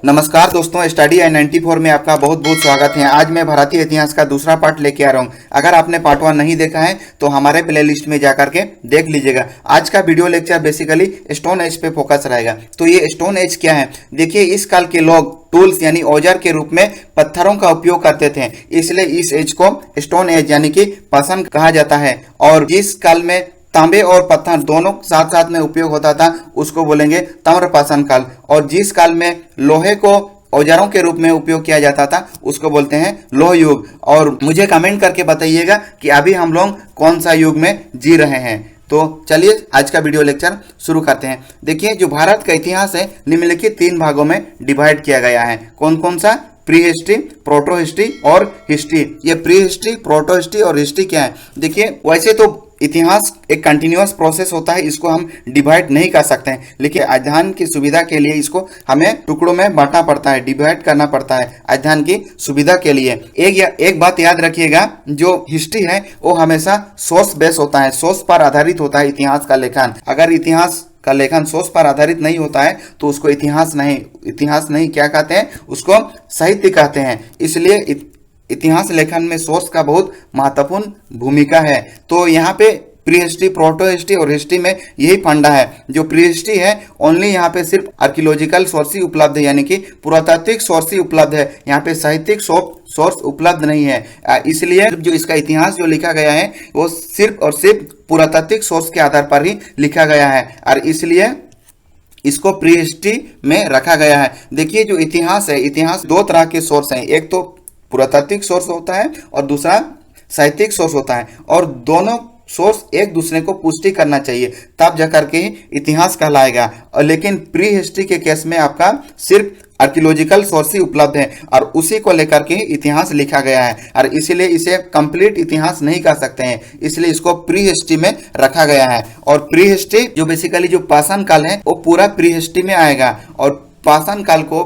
नमस्कार दोस्तों, स्टडी आई 94 में आपका बहुत बहुत स्वागत है। आज मैं भारतीय इतिहास का दूसरा पार्ट लेके आ रहा हूँ। अगर आपने पार्ट 1 नहीं देखा है तो हमारे प्लेलिस्ट में जाकर के देख लीजिएगा। आज का video lecture basically stone age पे फोकस रहेगा। तो ये स्टोन एज क्या है? देखिए, इस काल के लोग टूल्स यानी औजार के रूप में पत्थरों का उपयोग करते थे, इसलिए इस एज को स्टोन एज यानी कि पाषाण कहा जाता है। और जिस काल में तांबे और पत्थर दोनों साथ साथ में उपयोग होता था उसको बोलेंगे ताम्रपाषाण काल। और जिस काल में लोहे को औजारों के रूप में उपयोग किया जाता था उसको बोलते हैं लोह युग। और मुझे कमेंट करके बताइएगा कि अभी हम लोग कौन सा युग में जी रहे हैं। तो चलिए आज का वीडियो लेक्चर शुरू करते हैं। देखिए, जो भारत का इतिहास है निम्नलिखित 3 भागों में डिवाइड किया गया है। कौन कौन सा? प्री हिस्ट्री, प्रोटो हिस्ट्री और हिस्ट्री। ये प्री हिस्ट्री, प्रोटो हिस्ट्री और हिस्ट्री क्या है? देखिए, वैसे तो इतिहास एक कंटिन्यूअस प्रोसेस होता है, इसको हम डिवाइड नहीं कर सकते हैं, लेकिन अध्ययन की सुविधा के लिए इसको हमें टुकड़ों में बांटना पड़ता है, डिवाइड करना पड़ता है अध्ययन की सुविधा के लिए। एक बात याद रखिएगा, जो हिस्ट्री है वो हमेशा सोर्स बेस होता है, सोर्स पर आधारित होता है इतिहास का लेखन। अगर इतिहास का लेखन सोर्स पर आधारित नहीं होता है तो उसको इतिहास नहीं क्या कहते हैं, उसको साहित्य कहते हैं। इसलिए इतिहास लेखन में सोर्स का बहुत महत्वपूर्ण भूमिका है। तो यहाँ पे प्री हिस्ट्री, प्रोटो हिस्ट्री और हिस्ट्री में यही फंडा है। जो प्री हिस्ट्री है ओनली यहाँ पे सिर्फ आर्कियोलॉजिकल सोर्स ही उपलब्ध है, यानी कि पुरातात्विक सोर्स ही उपलब्ध है, यहाँ पे साहित्यिक सोर्स उपलब्ध नहीं है। इसलिए जो इसका इतिहास जो लिखा गया है वो सिर्फ और सिर्फ पुरातात्विक सोर्स के आधार पर ही लिखा गया है, और इसलिए इसको प्री हिस्ट्री में रखा गया है। देखिए, जो इतिहास है, इतिहास 2 तरह के सोर्स हैं, एक तो पुरातात्विक सोर्स होता है और दूसरा साहित्यिक सोर्स होता है, और दोनों सोर्स एक दूसरे को पुष्टि करना चाहिए, तब जाकर के इतिहास कहलाएगा। और लेकिन प्री हिस्ट्री के केस में आपका सिर्फ आर्कियोलॉजिकल सोर्स ही उपलब्ध है और उसी को लेकर के इतिहास लिखा गया है, और इसलिए इसे कंप्लीट इतिहास नहीं कह सकते हैं, इसलिए इसको प्री हिस्ट्री में रखा गया है। और प्री हिस्ट्री जो बेसिकली जो पाषाण काल है वो पूरा प्री हिस्ट्री में आएगा। और पाषाण काल को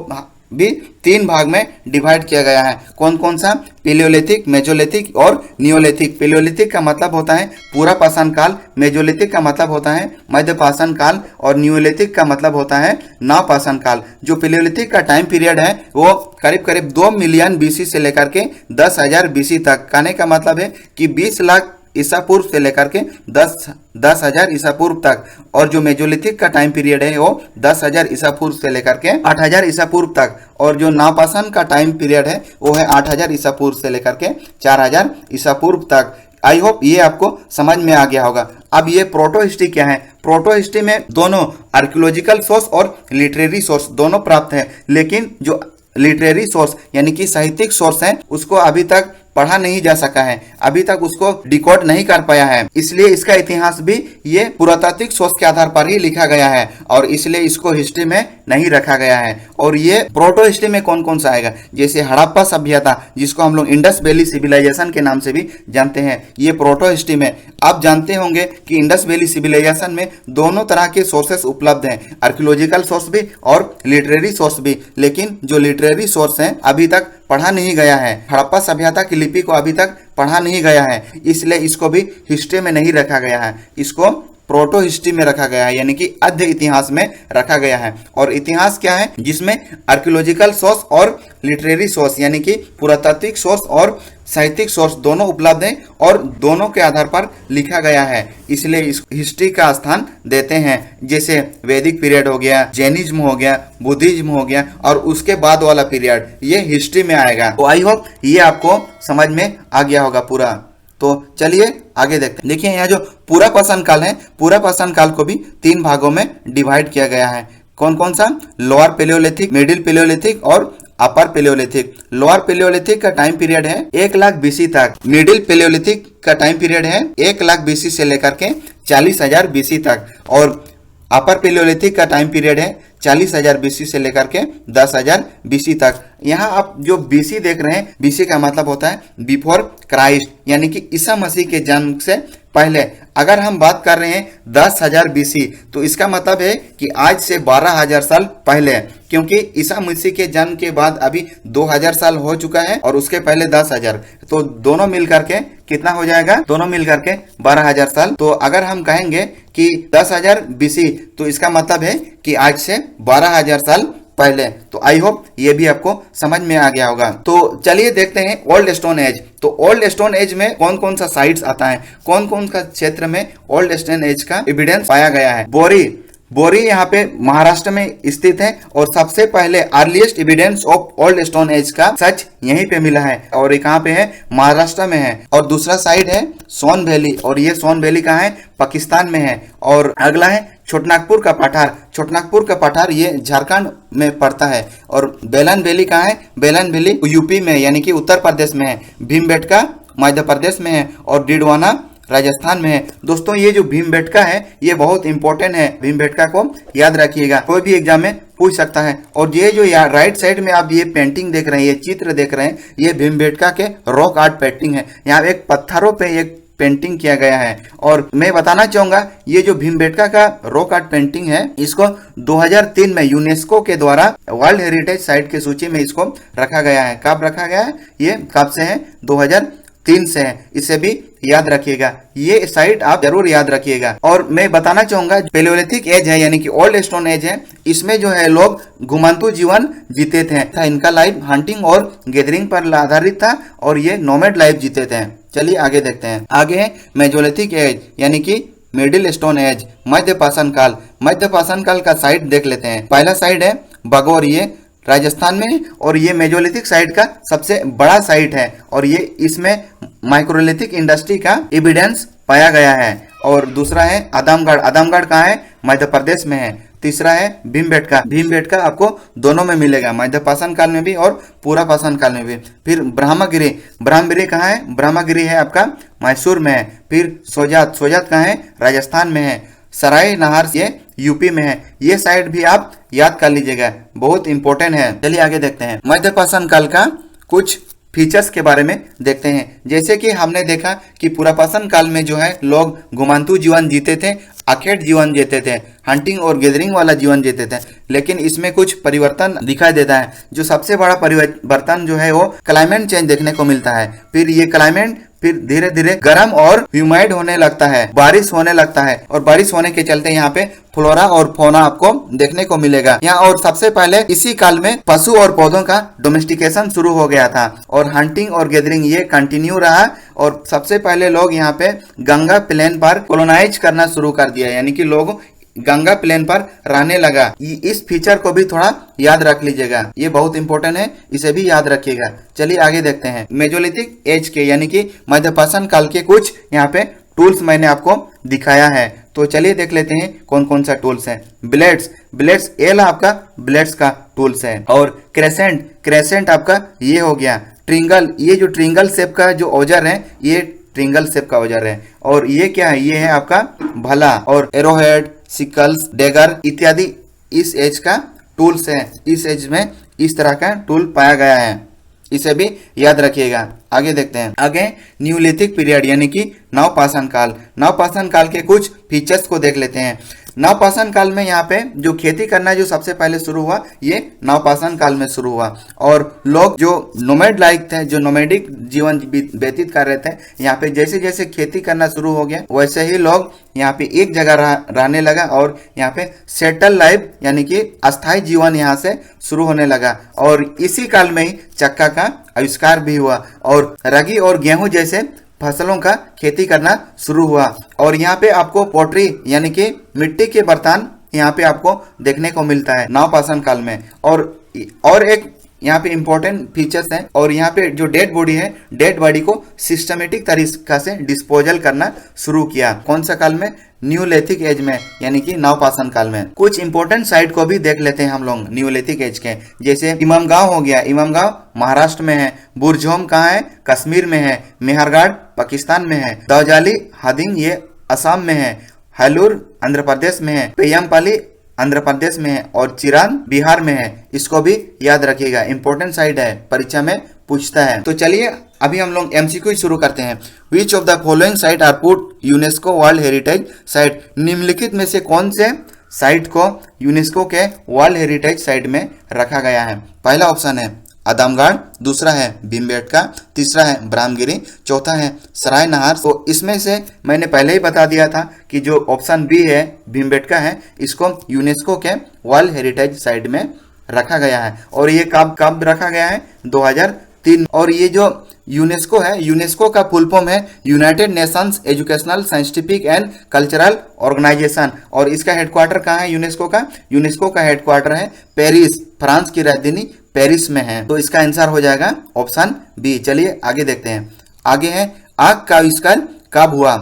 भी 3 भाग में डिवाइड किया गया है। कौन कौन सा? पेलियोलिथिक, मेजोलिथिक और नियोलिथिक। पेलियोलिथिक का मतलब होता है पूरा पाषाण काल, मेजोलिथिक का मतलब होता है मध्य पाषाण काल, और नियोलिथिक का मतलब होता है नव पाषाण काल। जो पेलियोलिथिक का टाइम पीरियड है वो करीब करीब 2 मिलियन बीसी से लेकर के 10,000 बीसी तक। कहने का मतलब है कि 20 लाख ईसा पूर्व से लेकर के 10,000 ईसा पूर्व तक। और जो मेजोलिथिक का टाइम पीरियड है वो 10,000 ईसा पूर्व से लेकर के 8,000 ईसा पूर्व तक। और जो नवपाषाण का टाइम पीरियड है वो है 8,000 ईसा पूर्व से लेकर के 4,000 ईसा पूर्व तक। आई होप ये आपको समझ में आ गया होगा। अब ये प्रोटो हिस्ट्री क्या है? प्रोटो हिस्ट्री में दोनों आर्कियोलॉजिकल सोर्स और लिटरेरी सोर्स दोनों प्राप्त है, लेकिन जो लिटरेरी सोर्स यानी कि साहित्यिक सोर्स है उसको अभी तक पढ़ा नहीं जा सका है, अभी तक उसको डिकोड नहीं कर पाया है। इसलिए इसका इतिहास भी ये पुरातात्विक सोर्स के आधार पर ही लिखा गया है, और इसलिए इसको हिस्ट्री में नहीं रखा गया है। और ये प्रोटो हिस्ट्री में कौन कौन सा आएगा? जैसे हड़प्पा सभ्यता, जिसको हम लोग इंडस वैली सिविलाइजेशन के नाम से भी जानते हैं, ये प्रोटो हिस्ट्री में। आप जानते होंगे कि इंडस वैली सिविलाइजेशन में दोनों तरह के सोर्सेस उपलब्ध हैं, आर्कियोलॉजिकल सोर्स भी और लिटरेरी सोर्स भी। लेकिन जो लिटरेरी सोर्स है अभी तक पढ़ा नहीं गया है, हड़प्पा सभ्यता की लिपि को अभी तक पढ़ा नहीं गया है, इसलिए इसको भी हिस्ट्री में नहीं रखा गया है, इसको प्रोटो हिस्ट्री में रखा गया है, यानी कि आद्य इतिहास में रखा गया है। और इतिहास क्या है? जिसमें आर्कियोलॉजिकल सोर्स और लिटरेरी सोर्स यानी कि पुरातात्विक सोर्स और साहित्यिक सोर्स दोनों उपलब्ध हैं और दोनों के आधार पर लिखा गया है, इसलिए इस हिस्ट्री का स्थान देते हैं। जैसे वैदिक पीरियड हो गया, जैनिज्म हो गया, बुद्धिज्म हो गया, और उसके बाद वाला पीरियड ये हिस्ट्री में आएगा। तो आई होप ये आपको समझ में आ गया होगा पूरा। तो चलिए आगे देखते हैं। देखिए, यहाँ जो पूरा पाषाण काल है, पूरा पाषाण काल को भी 3 भागों में डिवाइड किया गया है। कौन कौन सा? लोअर पेलियोलिथिक, मिडिल पेलियोलिथिक और अपर पेलियोलिथिक। लोअर पेलियोलिथिक का टाइम पीरियड है 1 लाख बीसी तक। मिडिल पेलियोलिथिक का टाइम पीरियड है 1 लाख बीसी से लेकर के 40,000 बीसी तक। और अपर पेलियोलिथिक का टाइम पीरियड है 40,000 बीसी से लेकर के 10,000 बीसी तक। यहाँ आप जो बीसी देख रहे हैं, बीसी का मतलब होता है बिफोर क्राइस्ट, यानी कि ईसा मसीह के जन्म से पहले। अगर हम बात कर रहे हैं 10,000 बीसी तो इसका मतलब है कि आज से 12,000 साल पहले, क्योंकि ईसा मसीह के जन्म के बाद अभी 2,000 साल हो चुका है और उसके पहले 10,000, तो दोनों मिलकर के कितना हो जाएगा? दोनों मिलकर के 12,000 साल। तो अगर हम कहेंगे कि 10,000 बीसी तो इसका मतलब है कि आज से 12,000 साल पहले। तो आई होप ये भी आपको समझ में आ गया होगा। तो चलिए देखते हैं ओल्ड स्टोन एज। तो ओल्ड स्टोन एज में कौन कौन सा साइट्स आता है, कौन कौन सा क्षेत्र में ओल्ड स्टोन एज का एविडेंस पाया गया है। बोरी यहाँ पे महाराष्ट्र में स्थित है और सबसे पहले earliest evidence of old stone age का सच यहीं पे मिला है और ये कहाँ पे है, महाराष्ट्र में है। और दूसरा साइड है सोन वैली, और ये सोन वैली कहाँ है, पाकिस्तान में है। और अगला है छोटनागपुर का पठार। छोटनागपुर का पठार ये झारखंड में पड़ता है। और बेलन वैली कहाँ है, बेलन वैली यूपी में यानी कि उत्तर प्रदेश में है। भीमबेटका मध्य प्रदेश में है और डिडवाना राजस्थान में है। दोस्तों ये जो भीमबेटका है ये बहुत इंपॉर्टेंट है, भीमबेटका को याद रखिएगा, कोई भी एग्जाम में पूछ सकता है। और ये जो राइट साइड में आप ये पेंटिंग देख रहे हैं, ये चित्र देख रहे हैं, ये भीमबेटका के रॉक आर्ट पेंटिंग है। यहाँ एक पत्थरों पे एक पेंटिंग किया गया है। और मैं बताना चाहूंगा ये जो भीमबेटका का रॉक आर्ट पेंटिंग है इसको 2003 में यूनेस्को के द्वारा वर्ल्ड हेरिटेज साइट की सूची में इसको रखा गया है। कब रखा गया है, ये कब से है, 2003 से है। इसे भी याद रखिएगा, ये साइट आप जरूर याद रखिएगा। और मैं बताना चाहूंगा पेलियोलिथिक एज है यानी कि ओल्ड स्टोन एज है, इसमें जो है लोग घुमंतु जीवन जीते थे। इनका लाइफ हंटिंग और गैदरिंग पर आधारित था और ये नोमैड लाइफ जीते थे। चलिए आगे देखते हैं। आगे है मेजोलिथिक एज यानी कि मिडिल स्टोन एज, मध्य पाषाण काल। मध्य पाषाण काल का साइट देख लेते हैं। पहला साइट है बगौर, ये राजस्थान में, और ये मेजोलिथिक साइट का सबसे बड़ा साइट है और ये इसमें माइक्रोलिथिक इंडस्ट्री का एविडेंस पाया गया है। और दूसरा है आदमगढ़। आदमगढ़ कहाँ है, मध्य प्रदेश में है। तीसरा है भीमबेटका। भीमबेटका आपको दोनों में मिलेगा, मध्य पाषाण काल में भी और पूरा पाषाण काल में भी। फिर ब्रह्मगिरी। ब्रह्मगिरी कहाँ है, ब्रह्मगिरी है आपका मैसूर में है। फिर सोजात। सोजात कहाँ है, राजस्थान में है। सराय नहार ये यूपी में है। ये साइट भी आप याद कर लीजिएगा, बहुत इंपॉर्टेंट है। चलिए आगे देखते हैं। मध्य पाषाण काल का कुछ फीचर्स के बारे में देखते हैं। जैसे कि हमने देखा कि पुरापाषाण काल में जो है लोग घुमंतु जीवन जीते थे, अखेट जीवन जीते थे, हंटिंग और गैदरिंग वाला जीवन जीते थे। लेकिन इसमें कुछ परिवर्तन दिखाई देता है। जो सबसे बड़ा परिवर्तन जो है वो क्लाइमेट चेंज देखने को मिलता है। फिर ये क्लाइमेट फिर धीरे धीरे गर्म और ह्यूमिड होने लगता है, बारिश होने लगता है और बारिश होने के चलते यहाँ पे फ्लोरा और फौना आपको देखने को मिलेगा यहाँ। और सबसे पहले इसी काल में पशु और पौधों का डोमेस्टिकेशन शुरू हो गया था और हंटिंग और गैदरिंग ये कंटिन्यू रहा। और सबसे पहले लोग यहाँ पे गंगा प्लेन पर कॉलोनाइज करना शुरू कर दिया, यानी कि लोग गंगा प्लेन पर रहने लगा। इस फीचर को भी थोड़ा याद रख लीजिएगा, ये बहुत इंपॉर्टेंट है, इसे भी याद रखिएगा। चलिए आगे देखते हैं। मेजोलिथिक एज के यानी कि मध्य पाषाण काल के कुछ यहाँ पे टूल्स मैंने आपको दिखाया है। तो चलिए देख लेते हैं कौन कौन सा टूल्स है। ब्लेड्स एल आपका ब्लेड्स का टूल्स है। और क्रेसेंट आपका ये हो गया। ट्रिंगल, ये जो ट्रिंगल शेप का जो औजार है ये ट्रिंगल शेप का औजार है। और ये क्या है, ये है आपका भला। और एरोहेड, सिकल्स, डेगर इत्यादि इस एज का टूल्स है। इस एज में इस तरह का टूल पाया गया है, इसे भी याद रखिएगा। आगे देखते हैं। आगे न्यूलिथिक पीरियड यानी कि नवपाषाण काल। नवपाषाण काल के कुछ फीचर्स को देख लेते हैं। नवपाषाण काल में यहाँ पे जो खेती करना जो सबसे पहले शुरू हुआ ये नवपाषाण काल में शुरू हुआ। और लोग जो नोमैड लाइक थे, जो नोमैडिक जीवन व्यतीत कर रहे थे, यहाँ पे जैसे जैसे खेती करना शुरू हो गया वैसे ही लोग यहाँ पे एक जगह रहने लगा और यहाँ पे सेटल लाइफ यानी कि अस्थायी जीवन यहाँ से शुरू होने लगा। और इसी काल में ही चक्का का आविष्कार भी हुआ और रागी और गेहूं जैसे फसलों का खेती करना शुरू हुआ। और यहाँ पे आपको पोट्री यानी कि मिट्टी के बर्तन यहाँ पे आपको देखने को मिलता है नवपाषाण काल में। और एक यहाँ पे इंपॉर्टेंट फीचर्स है। और यहाँ पे जो डेड बॉडी है, डेड बॉडी को सिस्टमेटिक तरीका से डिस्पोजल करना शुरू किया। कौन सा काल में, न्यूलिथिक एज में यानी कि नवपाषाण काल में। कुछ इंपॉर्टेंट साइट को भी देख लेते हैं हम लोग न्यूलिथिक एज के। जैसे इमामगांव हो गया, इमामगांव महाराष्ट्र में है। बुरझोम कहाँ है, कश्मीर में है। मेहरगढ़ पाकिस्तान में है। दौजाली हदिंग ये असम में है। हलूर आंध्र प्रदेश में है। पेयमपाली आंध्र प्रदेश में है। और चिरान बिहार में है। इसको भी याद रखिएगा, इंपॉर्टेंट साइट है, परीक्षा में पूछता है। तो चलिए अभी हम लोग एमसीक्यू शुरू करते हैं। Which of the following site are put UNESCO world heritage site. निम्नलिखित में से कौन से साइट को यूनेस्को के वर्ल्ड हेरिटेज साइट में रखा गया है। पहला ऑप्शन है आदमगढ़, दूसरा है भीमबेटका, तीसरा है ब्रह्मगिरी, चौथा है सराय नहार। तो इसमें से मैंने पहले ही बता दिया था कि जो ऑप्शन बी है भीमबेटका है, इसको यूनेस्को के वर्ल्ड हेरिटेज साइट में रखा गया है। और ये कब कब रखा गया है? 2003। और ये जो यूनेस्को है, यूनेस्को का फुल फॉर्म है United Nations Educational Scientific and Cultural Organization. और इसका हेडक्वार्टर कहाँ है यूनेस्को का? यूनेस्को का हेडक्वार्टर है पेरिस, फ्रांस की राजधानी पेरिस में है। तो इसका आंसर हो जाएगा ऑप्शन बी। चलिए आगे देखते हैं। आगे है आग का आविष्कार कब हुआ?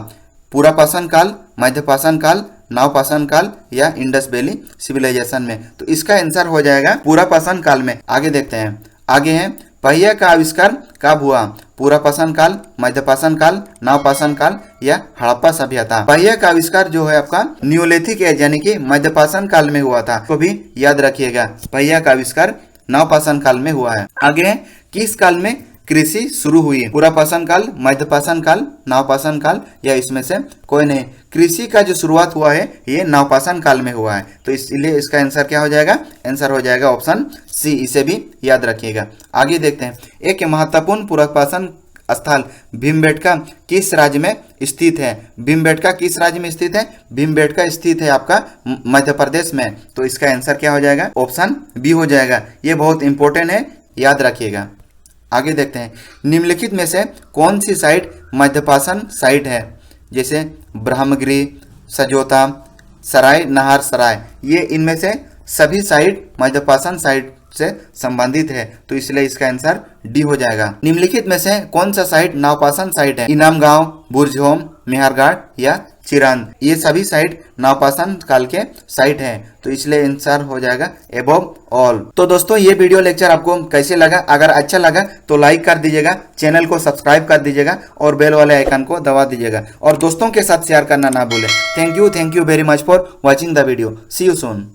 पुरापाषाण काल, मध्यपाषाण काल, नवपाषाण काल या इंडस वैली सिविलाइजेशन में? तो इसका आंसर हो जाएगा पुरापाषाण काल में। आगे देखते हैं। आगे है पहिया का आविष्कार कब हुआ? पुरापाषाण काल, मध्यपाषाण काल, नवपाषाण काल या हड़प्पा सभ्यता? पहिया का आविष्कार जो है आपका न्यूलिथिक एज यानी कि मध्यपाषाण काल में हुआ था, तो भी याद रखिएगा पहिया का आविष्कार नवपाषाण काल में हुआ है। आगे है किस काल में कृषि शुरू हुई? पुरापाषाण काल, मध्यपाषाण काल, नवपाषाण काल या इसमें से कोई नहीं? कृषि का जो शुरुआत हुआ है ये नवपाषाण काल में हुआ है, तो इसलिए इसका आंसर क्या हो जाएगा? आंसर हो जाएगा ऑप्शन सी। इसे भी याद रखिएगा। आगे देखते हैं। एक महत्वपूर्ण पुरापाषाण स्थल भीमबेटका किस राज्य में स्थित है? भीमबेटका किस राज्य में स्थित है? भीमबेटका स्थित है आपका मध्य प्रदेश में। तो इसका आंसर क्या हो जाएगा? ऑप्शन बी हो जाएगा। ये बहुत इंपॉर्टेंट है, याद रखिएगा। आगे देखते हैं। निम्नलिखित में से कौन सी साइट मध्यपाषाण साइट है? जैसे ब्रह्मगिरी, सजोता, सराय नहार सराय, ये इनमें से सभी साइट मध्यपाषाण साइट से संबंधित है, तो इसलिए इसका आंसर डी हो जाएगा। निम्नलिखित में से कौन सा साइट नवपाषाण साइट है? इनाम गांव, बुर्जहोम, मेहरघाट या चिरांद? ये सभी साइट नवपाषाण काल के साइट है, तो इसलिए आंसर हो जाएगा एबव ऑल। तो दोस्तों ये वीडियो लेक्चर आपको कैसे लगा? अगर अच्छा लगा तो लाइक कर दीजिएगा, चैनल को सब्सक्राइब कर दीजिएगा और बेल वाले आइकन को दबा दीजिएगा और दोस्तों के साथ शेयर करना ना भूलें। Thank you very much for watching the video. See you soon.